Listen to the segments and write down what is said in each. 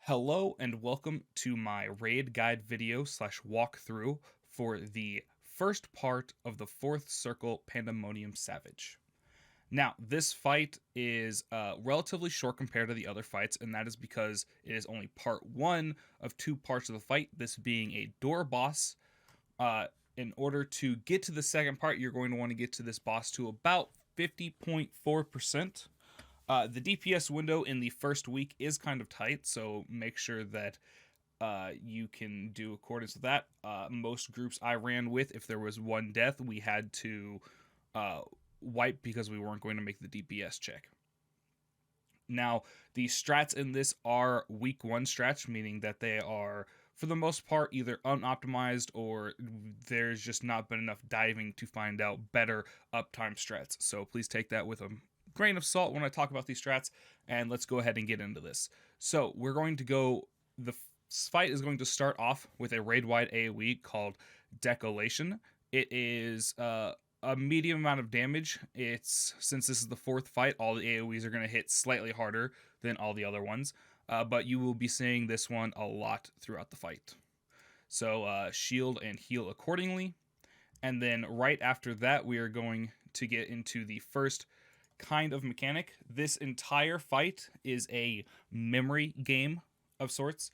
Hello and welcome to my raid guide video slash walkthrough for the first part of the fourth circle Pandaemonium Savage. Now, this fight is relatively short compared to the other fights, and that is because it is only part one of two parts of the fight, this being a door boss. In order to get to the second part, you're going to want to get to this boss to about 50.4%. The DPS window in the first week is kind of tight, so make sure that you can do accordance with that. Most groups I ran with, if there was one death, we had to wipe because we weren't going to make the DPS check. Now, the strats in this are week one strats, meaning that they are, for the most part, either unoptimized or there's just not been enough diving to find out better uptime strats. So please take that with a grain of salt when I talk about these strats, and let's go ahead and get into this. So we're going to go, the fight is going to start off with a raid-wide AoE called Decollation. It is a medium amount of damage. Since this is the fourth fight, all the AoEs are going to hit slightly harder than all the other ones, but you will be seeing this one a lot throughout the fight. So shield and heal accordingly, and then right after that we are going to get into the first kind of mechanic. This entire fight is a memory game of sorts.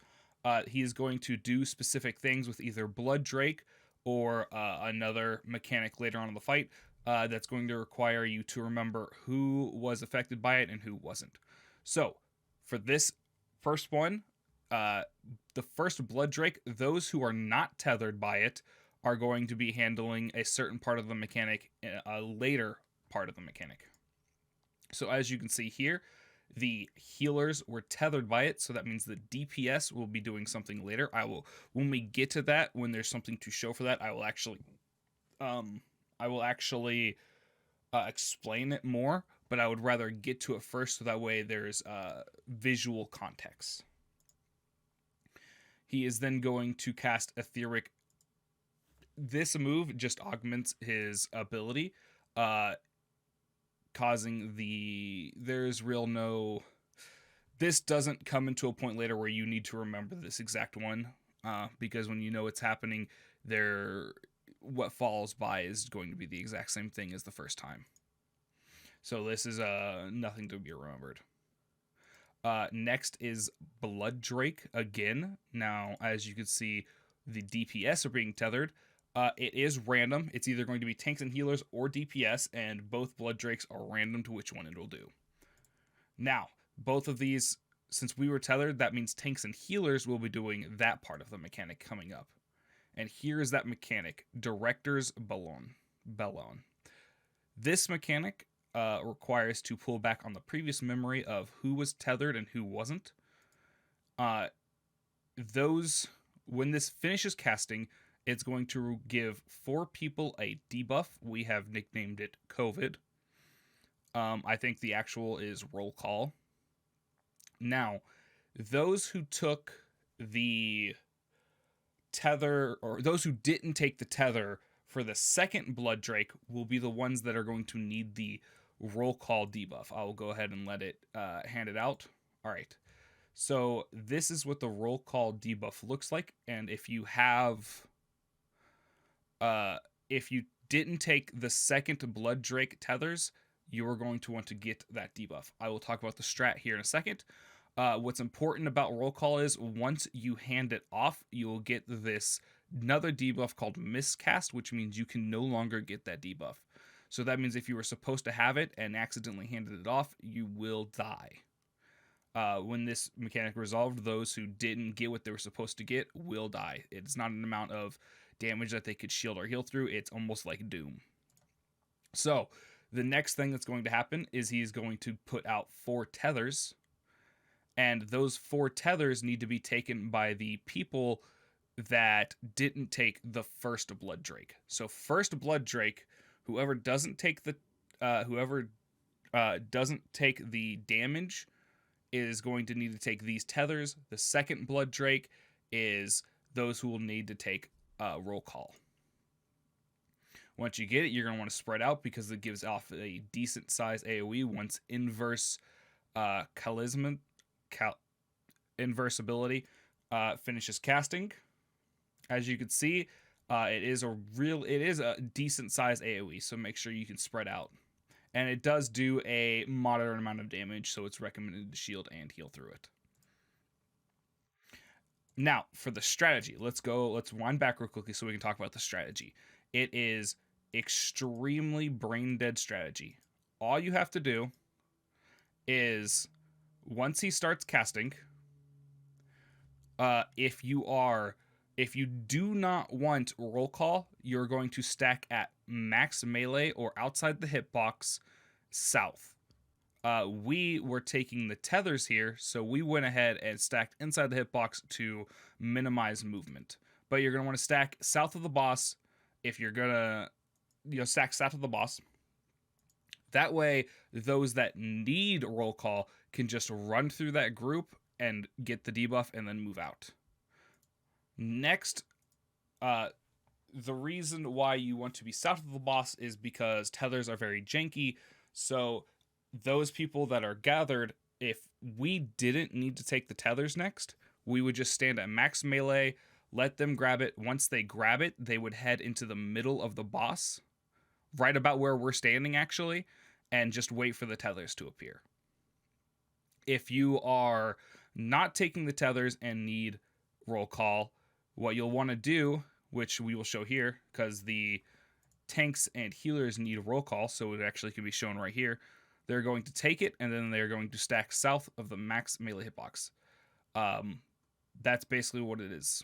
He is going to do specific things with either blooddrake or another mechanic later on in the fight that's going to require you to remember who was affected by it and who wasn't. So for this first one, the first blooddrake, those who are not tethered by it are going to be handling a certain part of the mechanic, a later part of the mechanic. So as you can see here, the healers were tethered by it, so that means the DPS will be doing something later. When we get to that, when there's something to show for that, I will actually explain it more, but I would rather get to it first so that way there's visual context. He is then going to cast aetheric. This move just augments his ability, causing this doesn't come into a point later where you need to remember this exact one, because when you know it's happening, what follows by is going to be the exact same thing as the first time. So this is nothing to be remembered. Next is blooddrake again. Now, as you can see, the DPS are being tethered. It is random. It's either going to be tanks and healers or DPS, and both bloodrakes are random to which one it will do. Now, both of these, since we were tethered, that means tanks and healers will be doing that part of the mechanic coming up. And here is that mechanic, Director's Belone. This mechanic requires to pull back on the previous memory of who was tethered and who wasn't. When this finishes casting, it's going to give 4 people a debuff. We have nicknamed it COVID. I think the actual is roll call. Now, those who took the tether, or those who didn't take the tether for the second blooddrake, will be the ones that are going to need the roll call debuff. I will go ahead and let it hand it out. All right. So this is what the roll call debuff looks like, and if you didn't take the second blooddrake tethers, you are going to want to get that debuff. I will talk about the strat here in a second. What's important about roll call is once you hand it off, you will get another debuff called miscast, which means you can no longer get that debuff. So that means if you were supposed to have it and accidentally handed it off, you will die. When this mechanic resolved, those who didn't get what they were supposed to get will die. It's not an amount of damage that they could shield or heal through. It's almost like Doom. So the next thing that's going to happen is he's going to put out 4 tethers, and those 4 tethers need to be taken by the people that didn't take the first blooddrake. So first blooddrake, whoever doesn't take the damage is going to need to take these tethers. The second blooddrake is those who will need to take roll call. Once you get it, you're going to want to spread out because it gives off a decent size AoE once inverse chlamys inversibility, finishes casting. As you can see, it is a decent size AoE, so make sure you can spread out. And it does do a moderate amount of damage, so it's recommended to shield and heal through it. Now, for the strategy, let's wind back real quickly so we can talk about the strategy. It is extremely brain dead strategy. All you have to do is, once he starts casting, if you do not want roll call, you're going to stack at max melee or outside the hitbox south. We were taking the tethers here, so we went ahead and stacked inside the hitbox to minimize movement. But you're going to want to stack south of the boss if you're going to stack south of the boss. That way, those that need roll call can just run through that group and get the debuff and then move out. Next, the reason why you want to be south of the boss is because tethers are very janky, so those people that are gathered, if we didn't need to take the tethers next, we would just stand at max melee, let them grab it. Once they grab it, they would head into the middle of the boss, right about where we're standing actually, and just wait for the tethers to appear. If you are not taking the tethers and need roll call, what you'll want to do, which we will show here, because the tanks and healers need roll call, so it actually can be shown right here. They're going to take it, and then they're going to stack south of the max melee hitbox. That's basically what it is.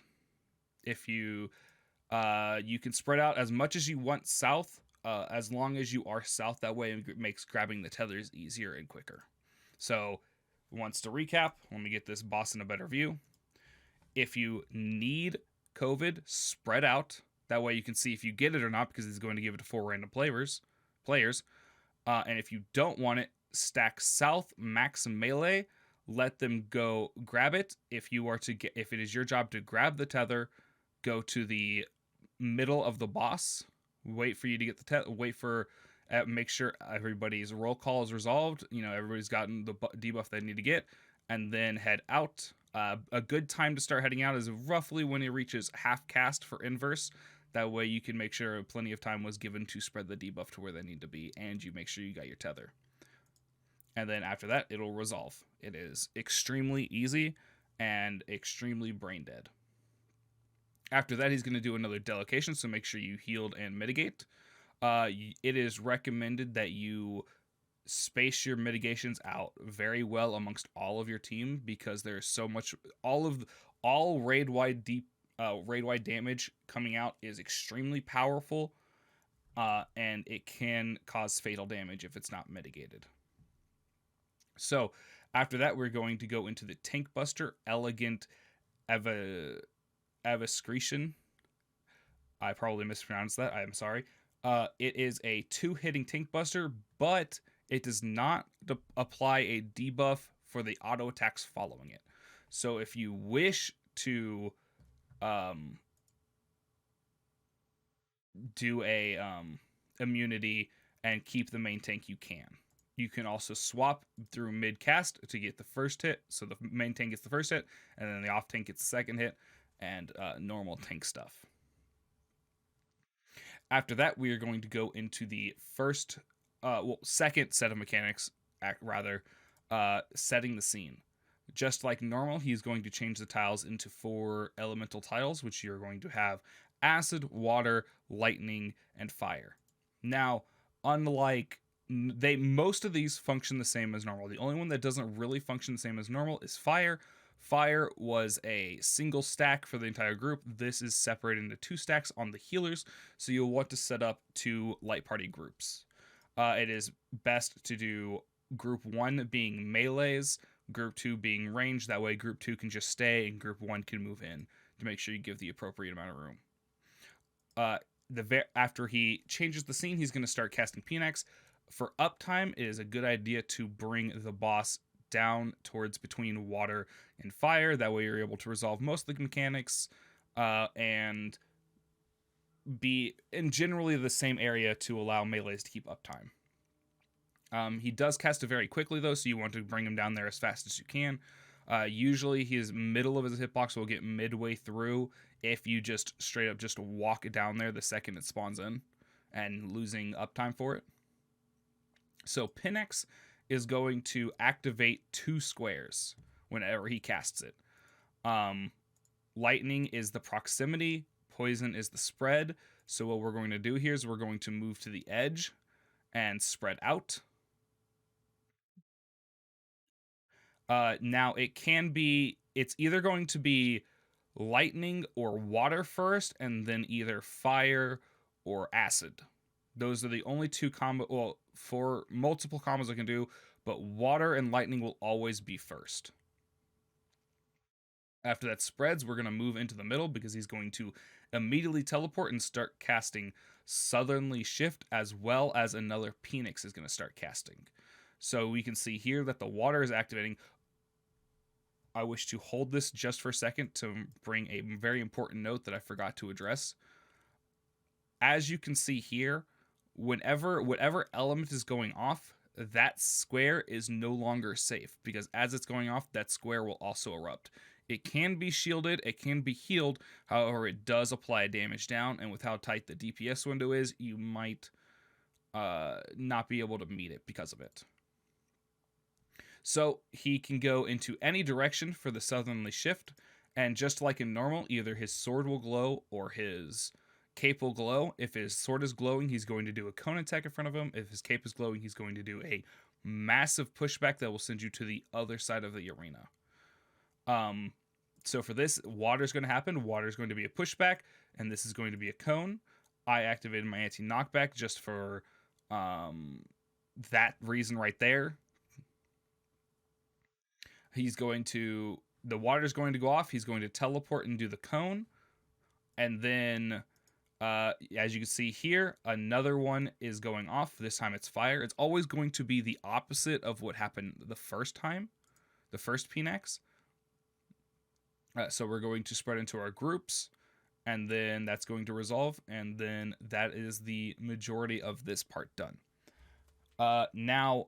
If you can spread out as much as you want south, as long as you are south. That way it makes grabbing the tethers easier and quicker. So, once to recap, let me get this boss in a better view. If you need COVID, spread out. That way you can see if you get it or not, because it's going to give it to 4 random players. And if you don't want it, stack south max melee, let them go grab it. If it is your job to grab the tether, go to the middle of the boss, wait for you to get the tether, make sure everybody's roll call is resolved, everybody's gotten the debuff they need to get, and then head out. A good time to start heading out is roughly when it reaches half cast for inverse. That way you can make sure plenty of time was given to spread the debuff to where they need to be, and you make sure you got your tether. And then after that, it'll resolve. It is extremely easy and extremely brain dead. After that, he's going to do another decollation, so make sure you healed and mitigate. It is recommended that you space your mitigations out very well amongst all of your team, because there's so much, all raid-wide damage coming out is extremely powerful, and it can cause fatal damage if it's not mitigated. So after that, we're going to go into the Tank Buster Elegant Evisceration. I probably mispronounced that. I am sorry. It is a 2-hitting Tank Buster, but it does not apply a debuff for the auto attacks following it. So if you wish to do a immunity and keep the main tank, you can. You can also swap through mid cast to get the first hit, so the main tank gets the first hit, and then the off tank gets the second hit, and normal tank stuff. After that, we are going to go into the second set of mechanics, setting the scene. Just like normal, he's going to change the tiles into 4 elemental tiles, which you're going to have acid, water, lightning, and fire. Now, most of these function the same as normal. The only one that doesn't really function the same as normal is fire. Fire was a single stack for the entire group. This is separated into 2 stacks on the healers, so you'll want to set up 2 light party groups. It is best to do group 1 being melees, group 2 being range. That way group 2 can just stay and group 1 can move in to make sure you give the appropriate amount of room. After he changes the scene, he's going to start casting Phoenix. For uptime, it is a good idea to bring the boss down towards between water and fire. That way you're able to resolve most of the mechanics and be in generally the same area to allow melees to keep uptime. He does cast it very quickly though, so you want to bring him down there as fast as you can. Usually his middle of his hitbox will get midway through if you just straight up just walk it down there the second it spawns in and losing uptime for it. So Pinex is going to activate 2 squares whenever he casts it. Lightning is the proximity, poison is the spread. So what we're going to do here is we're going to move to the edge and spread out. Now it's either going to be lightning or water first, and then either fire or acid. Those are the only 2 combo. Well, for multiple combos I can do, but water and lightning will always be first. After that spreads, we're going to move into the middle because he's going to immediately teleport and start casting Southerly Shift, as well as another Phoenix is going to start casting. So we can see here that the water is activating. I wish to hold this just for a second to bring a very important note that I forgot to address. As you can see here, whatever element is going off, that square is no longer safe, because as it's going off, that square will also erupt. It can be shielded, it can be healed, however, it does apply damage down, and with how tight the DPS window is, you might not be able to meet it because of it. So he can go into any direction for the Southerly Shift, and just like in normal, either his sword will glow or his cape will glow. If his sword is glowing, he's going to do a cone attack in front of him. If his cape is glowing, he's going to do a massive pushback that will send you to the other side of the arena. So for this, water's going to happen. Water's going to be a pushback, and this is going to be a cone. I activated my anti-knockback just for that reason right there. The water's going to go off. He's going to teleport and do the cone. And then, as you can see here, another one is going off. This time it's fire. It's always going to be the opposite of what happened the first time, the first PNX. So we're going to spread into our groups, and then that's going to resolve, and then that is the majority of this part done. Now,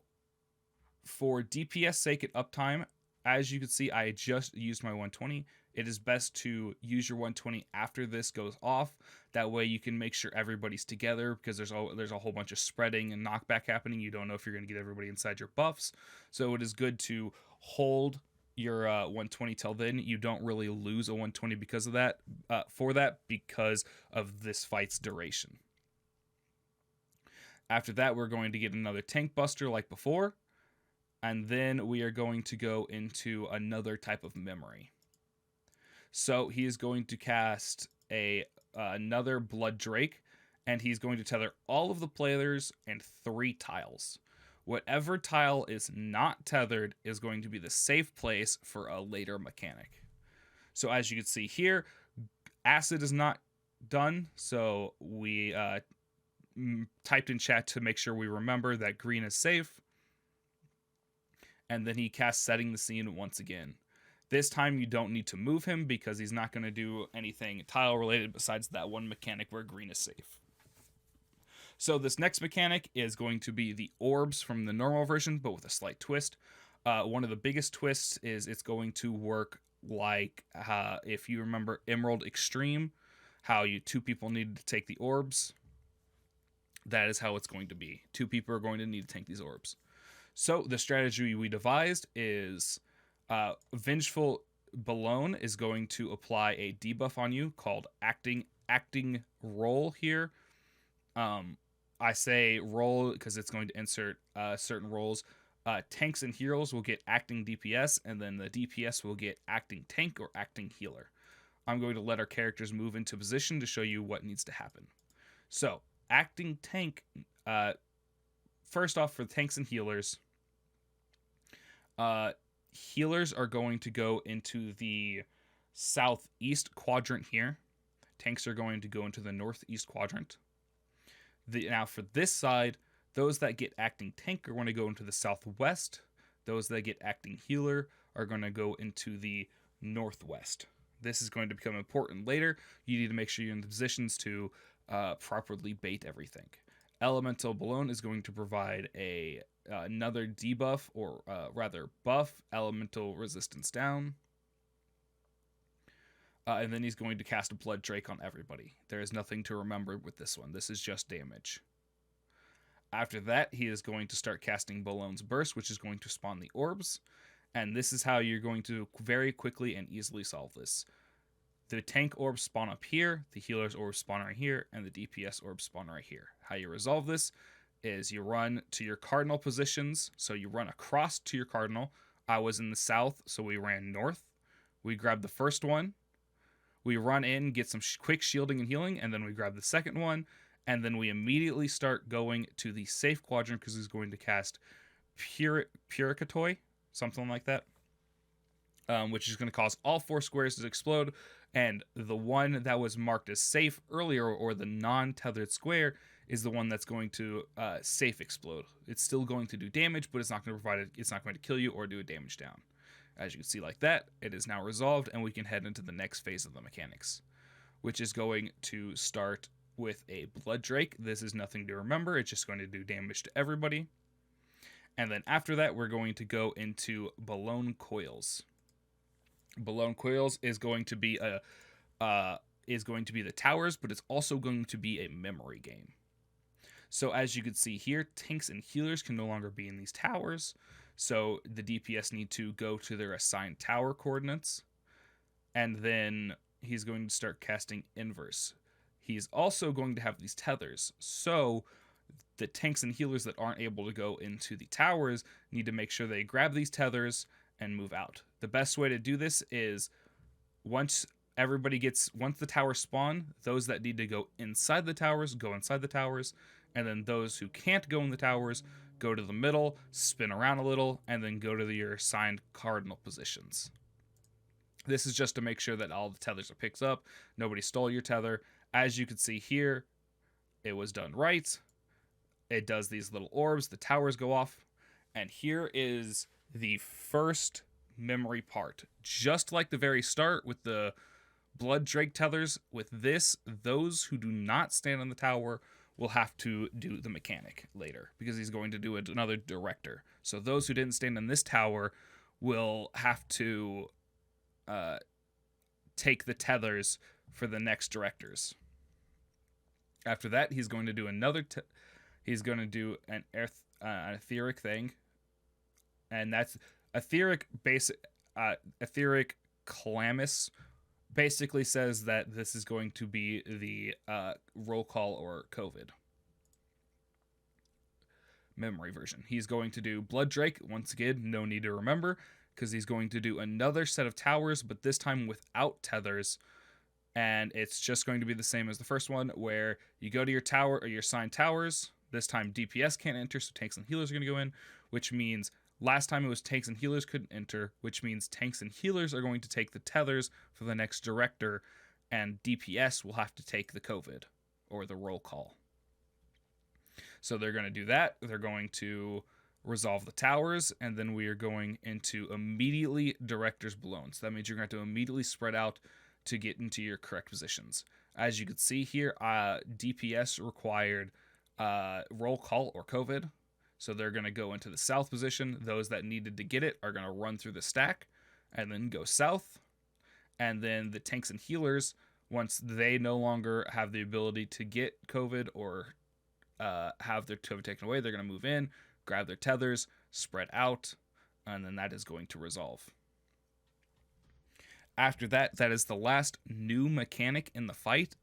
for DPS sake at uptime, as you can see, I just used my 120. It is best to use your 120 after this goes off. That way you can make sure everybody's together, because there's a whole bunch of spreading and knockback happening. You don't know if you're going to get everybody inside your buffs. So it is good to hold your 120 till then. You don't really lose a 120 because of that, because of this fight's duration. After that, we're going to get another tank buster like before, and then we are going to go into another type of memory. So he is going to cast another blooddrake, and he's going to tether all of the players and 3 tiles. Whatever tile is not tethered is going to be the safe place for a later mechanic. So as you can see here, acid is not done, so we typed in chat to make sure we remember that green is safe. And then he casts setting the scene once again. This time you don't need to move him, because he's not going to do anything tile related besides that one mechanic where green is safe. So this next mechanic is going to be the orbs from the normal version, but with a slight twist. One of the biggest twists is it's going to work like, if you remember Emerald Extreme, how 2 people needed to take the orbs. That is how it's going to be. 2 people are going to need to take these orbs. So the strategy we devised is Vengeful Belone is going to apply a debuff on you called acting roll here. I say roll because it's going to insert certain rolls. Tanks and heroes will get acting DPS, and then the DPS will get acting tank or acting healer. I'm going to let our characters move into position to show you what needs to happen. So, acting tank, first off, for tanks and healers, healers are going to go into the southeast quadrant here. Tanks are going to go into the northeast quadrant. Now for this side, those that get acting tank are going to go into the southwest. Those that get acting healer are going to go into the northwest. This is going to become important later. You need to make sure you're in the positions to properly bait everything. Elemental Belone is going to provide another debuff, or rather buff, elemental resistance down. And then he's going to cast a blooddrake on everybody. There is nothing to remember with this one. This is just damage. After that, he is going to start casting Belone's Burst, which is going to spawn the orbs. And this is how you're going to very quickly and easily solve this. The tank orbs spawn up here, the healer's orbs spawn right here, and the DPS orbs spawn right here. How you resolve this is you run to your cardinal positions. So you run across to your cardinal. I was in the south, so we ran north. We grabbed the first one. We run in, get some quick shielding and healing, and then we grab the second one, and then we immediately start going to the safe quadrant because he's going to cast Puricatoy, something like that, which is going to cause all 4 squares to explode, and the one that was marked as safe earlier, or the non-tethered square, is the one that's going to safe explode. It's still going to do damage, but it's not going to provide it's not going to kill you or do a damage down. As you can see like that, it is now resolved, and we can head into the next phase of the mechanics, which is going to start with a blooddrake. This is nothing to remember. It's just going to do damage to everybody. And then after that, we're going to go into Belone coils. Belone coils is going to be the towers, but it's also going to be a memory game. So as you can see here, tanks and healers can no longer be in these towers. So the DPS need to go to their assigned tower coordinates. And then he's going to start casting inverse. He's also going to have these tethers. So the tanks and healers that aren't able to go into the towers need to make sure they grab these tethers and move out. The best way to do this is once the towers spawn, those that need to go inside the towers, go inside the towers. And then those who can't go in the towers, go to the middle, spin around a little, and then go to your assigned cardinal positions. This is just to make sure that all the tethers are picked up. Nobody stole your tether. As you can see here, it was done right. It does these little orbs. The towers go off. And here is the first memory part. Just like the very start with the blooddrake tethers, with this, those who do not stand on the tower will have to do the mechanic later, because he's going to do another director. So those who didn't stand in this tower will have to take the tethers for the next directors. After that, he's going to do he's going to do an aetheric thing, and that's aetheric chlamys. Basically says that this is going to be the roll call or COVID memory version. He's going to do blooddrake. Once again, no need to remember, because he's going to do another set of towers, but this time without tethers. And it's just going to be the same as the first one, where you go to your tower or your assigned towers. This time DPS can't enter, so tanks and healers are going to go in, which means last time it was tanks and healers couldn't enter, which means tanks and healers are going to take the tethers for the next director, and DPS will have to take the COVID, or the roll call. So they're going to do that. They're going to resolve the towers, and then we are going into immediately director's Belone. So that means you're going to have to immediately spread out to get into your correct positions. As you can see here, DPS required roll call or COVID. So they're going to go into the south position. Those that needed to get it are going to run through the stack and then go south. And then the tanks and healers, once they no longer have the ability to get COVID or have their COVID taken away, they're going to move in, grab their tethers, spread out, and then that is going to resolve. After that, that is the last new mechanic in the fight.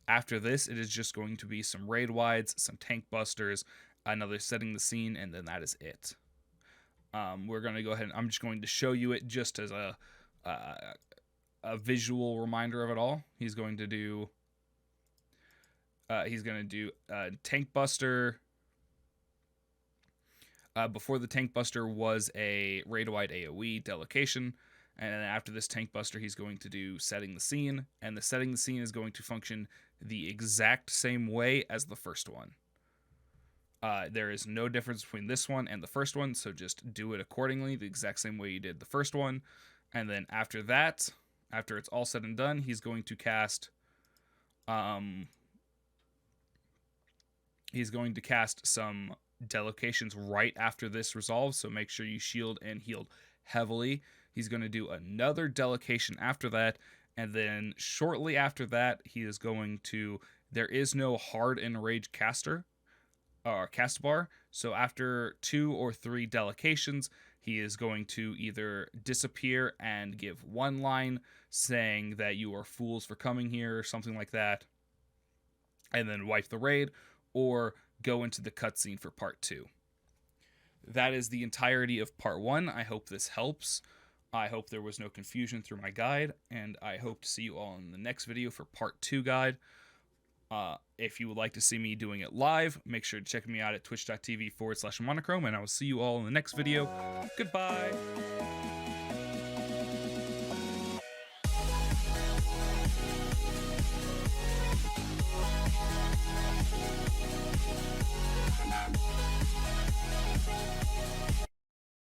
After this, it is just going to be some raid wides, some tank busters, another setting the scene, and then that is it. We're going to go ahead and I'm just going to show you it just as a visual reminder of it all. He's going to do tank buster. Before the tank buster was a raid wide AoE delocation. And then after this tank buster, he's going to do setting the scene. And the setting the scene is going to function the exact same way as the first one. There is no difference between this one and the first one, so just do it accordingly, the exact same way you did the first one. And then after that, after it's all said and done, he's going to cast He's going to cast some delocations right after this resolves, so make sure you shield and heal heavily. He's going to do another delocation after that, and then shortly after that, he is going to... There is no hard enrage caster, or cast bar, so after 2 or 3 delocations, he is going to either disappear and give one line saying that you are fools for coming here, or something like that, and then wipe the raid, or go into the cutscene for part 2. That is the entirety of part 1. I hope this helps. I hope there was no confusion through my guide, and I hope to see you all in the next video for part 2 guide. If you would like to see me doing it live, make sure to check me out at twitch.tv/Monochwome, and I will see you all in the next video. Goodbye!